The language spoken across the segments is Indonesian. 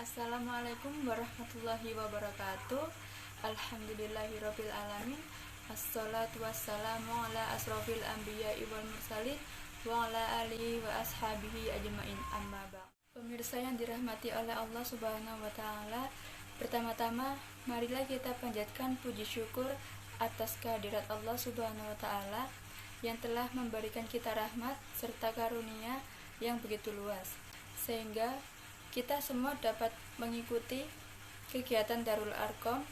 Assalamualaikum warahmatullahi wabarakatuh. Alhamdulillahirabbil alamin. Assalatu wassalamu ala asrofil anbiya'i wal mursalin wa ala alihi wa ashabihi ajmain, amma ba'd. Pemirsa yang dirahmati oleh Allah Subhanahu wa taala, pertama-tama marilah kita panjatkan puji syukur atas kehadirat Allah Subhanahu wa taala yang telah memberikan kita rahmat serta karunia yang begitu luas, sehingga kita semua dapat mengikuti kegiatan Darul Arqam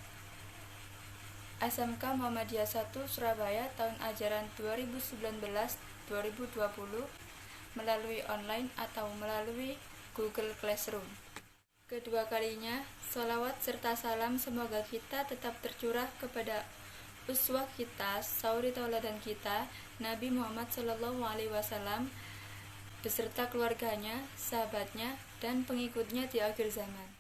SMK Muhammadiyah 1 Surabaya tahun ajaran 2019-2020 melalui online atau melalui Google Classroom. Kedua kalinya, sholawat serta salam semoga kita tetap tercurah kepada uswah kita, sauri tauladan kita, Nabi Muhammad SAW beserta keluarganya, sahabatnya, dan pengikutnya di akhir zaman.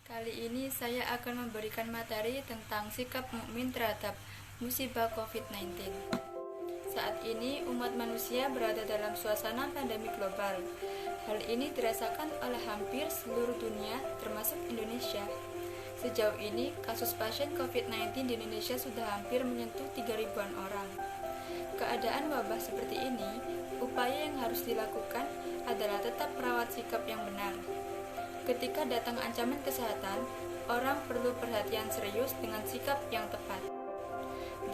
Kali ini saya akan memberikan materi tentang sikap mukmin terhadap musibah COVID-19. Saat ini umat manusia berada dalam suasana pandemi global. Hal ini dirasakan oleh hampir seluruh dunia termasuk Indonesia. Sejauh ini kasus pasien COVID-19 di Indonesia sudah hampir menyentuh 3.000-an orang. Keadaan wabah seperti ini, upaya yang harus dilakukan adalah tetap merawat sikap yang benar. Ketika datang ancaman kesehatan, orang perlu perhatian serius dengan sikap yang tepat.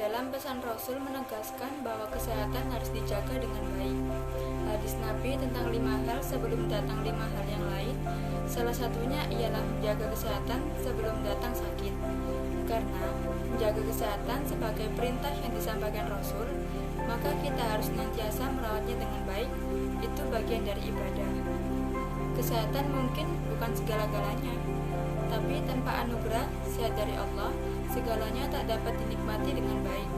Dalam pesan Rasul menegaskan bahwa kesehatan harus dijaga dengan baik. Hadis Nabi tentang 5 hal sebelum datang 5 hal yang lain, salah satunya ialah menjaga kesehatan sebelum datang sakit. Karena menjaga kesehatan sebagai perintah yang disampaikan Rasul, maka kita harus senantiasa merawatnya dengan baik. Itu bagian dari ibadah. Kesehatan mungkin bukan segala-galanya, tapi tanpa anugerah sehat dari Allah, segalanya tak dapat dinikmati dengan baik.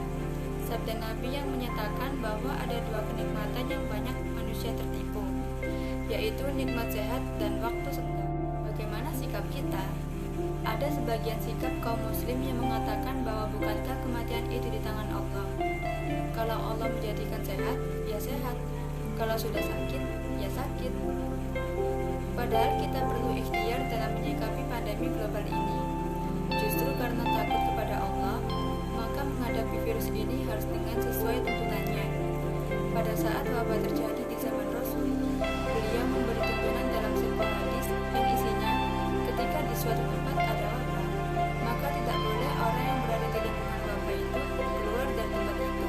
Sabda Nabi yang menyatakan bahwa ada 2 kenikmatan yang banyak manusia tertipu, yaitu nikmat sehat dan waktu senggang. Bagaimana sikap kita? Ada sebagian sikap kaum muslim yang mengatakan bahwa bukankah kematian itu di tangan Allah? Kalau Allah menjadikan sehat, ya sehat. Kalau sudah sakit, ya sakit. Padahal kita perlu ikhtiar dalam menyikapi pandemi global ini. Justru karena takut kepada Allah, maka menghadapi virus ini harus dengan sesuai tuntunannya. Pada saat wabah terjadi di zaman Rasul, beliau memberi tuntunan dalam sebuah hadis yang isinya, ketika di suatu tempat ada wabah, maka tidak boleh orang yang berada di lingkungan wabah itu keluar dari tempat itu,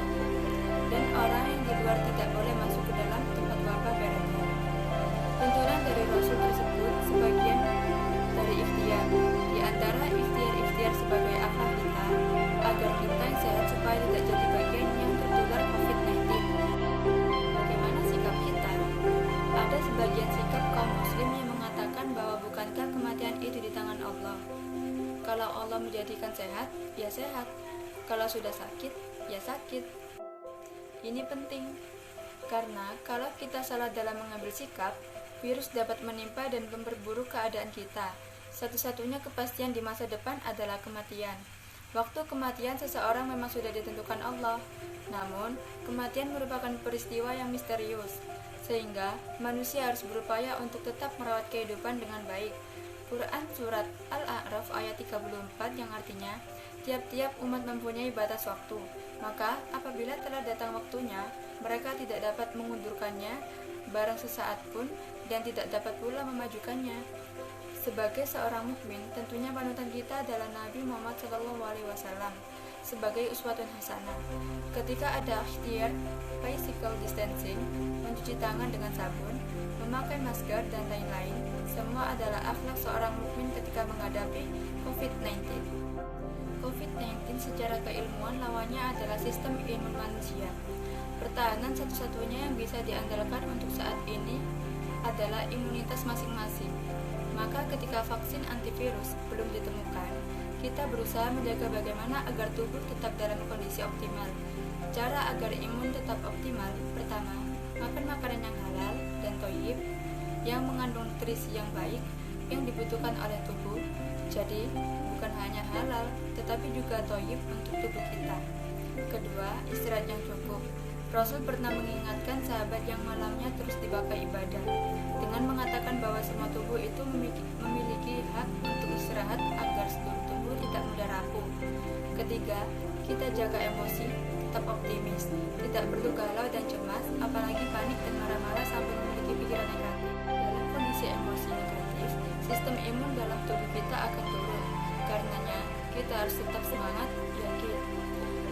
dan orang yang di luar tidak boleh masuk ke dalam tempat wabah berada. Tuntunan dari Rasul tersebut sebagian dari ikhtiar, di antara ikhtiar sebagai akhlak kita, agar kita yang sehat supaya tidak jadi bagian yang tertular COVID-19. Bagaimana sikap kita? Ada sebagian sikap kaum muslim yang mengatakan bahwa bukankah kematian itu di tangan Allah? Kalau Allah menjadikan sehat, ya sehat. Kalau sudah sakit, ya sakit. Ini penting, karena kalau kita salah dalam mengambil sikap, virus dapat menimpa dan memperburuk keadaan kita. Satu-satunya kepastian di masa depan adalah kematian. Waktu kematian seseorang memang sudah ditentukan Allah, namun kematian merupakan peristiwa yang misterius, sehingga manusia harus berupaya untuk tetap merawat kehidupan dengan baik. Quran Surat Al-A'raf ayat 34 yang artinya, tiap-tiap umat mempunyai batas waktu, maka apabila telah datang waktunya, mereka tidak dapat mengundurkannya barang sesaat pun, dan tidak dapat pula memajukannya. Sebagai seorang mukmin, tentunya panutan kita adalah Nabi Muhammad SAW sebagai uswatun hasanah. Ketika ada ikhtiar physical distancing, mencuci tangan dengan sabun, memakai masker, dan lain-lain, semua adalah akhlak seorang mukmin ketika menghadapi COVID-19. COVID-19 secara keilmuan lawannya adalah sistem imun manusia. Pertahanan satu-satunya yang bisa diandalkan untuk saat ini adalah imunitas masing-masing. Maka ketika vaksin antivirus belum ditemukan, kita berusaha menjaga bagaimana agar tubuh tetap dalam kondisi optimal. Cara agar imun tetap optimal, pertama, makan makanan yang halal dan thayyib, yang mengandung nutrisi yang baik yang dibutuhkan oleh tubuh. Jadi, bukan hanya halal, tetapi juga thayyib untuk tubuh kita. Kedua, istirahat yang cukup. Rasul pernah mengingatkan sahabat yang malamnya terus dibakar ibadah dengan mengatakan bahwa semua tubuh itu memiliki hak ketiga, kita jaga emosi, tetap optimis, tidak perlu galau dan cemas, apalagi panik dan marah-marah sampai memiliki pikiran negatif. Dalam kondisi emosi negatif, sistem imun dalam tubuh kita akan turun. Karenanya, kita harus tetap semangat, yakin.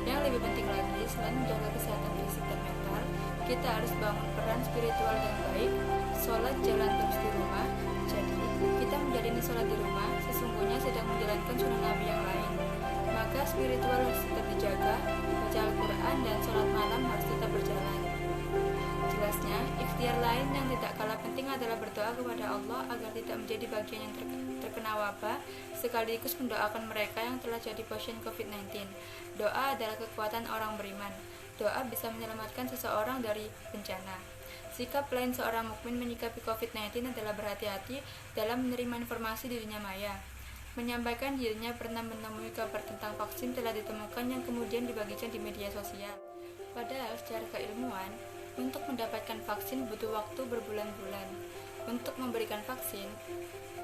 Yang lebih penting lagi, selain menjaga kesehatan fisik dan mental, kita harus bangun peran spiritual yang baik, sholat jalan terus di rumah. Jadi, kita menjalani sholat di rumah, sesungguhnya sedang menjalankan sunnah Nabi yang lain. Maka spiritual harus tetap dijaga, baca Al-Quran dan sholat malam harus tetap berjalan. Jelasnya, ikhtiar lain yang tidak kalah penting adalah berdoa kepada Allah agar tidak menjadi bagian yang terkena wabah, sekaligus mendoakan mereka yang telah jadi pasien COVID-19. Doa adalah kekuatan orang beriman. Doa bisa menyelamatkan seseorang dari bencana. Sikap lain seorang mukmin menyikapi COVID-19 adalah berhati-hati dalam menerima informasi di dunia maya. Menyampaikan dirinya pernah menemui kabar tentang vaksin telah ditemukan yang kemudian dibagikan di media sosial. Padahal secara keilmuan, untuk mendapatkan vaksin butuh waktu berbulan-bulan. Untuk memberikan vaksin,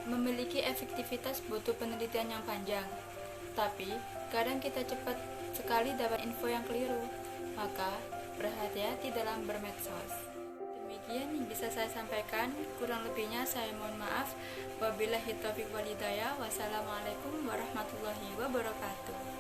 memiliki efektivitas butuh penelitian yang panjang. Tapi, kadang kita cepat sekali dapat info yang keliru. Maka, berhati-hati dalam bermedsos. Demikian yang bisa saya sampaikan, kurang lebihnya saya mohon maaf. Wabillahi taufiq wal hidayah. Wassalamualaikum warahmatullahi wabarakatuh.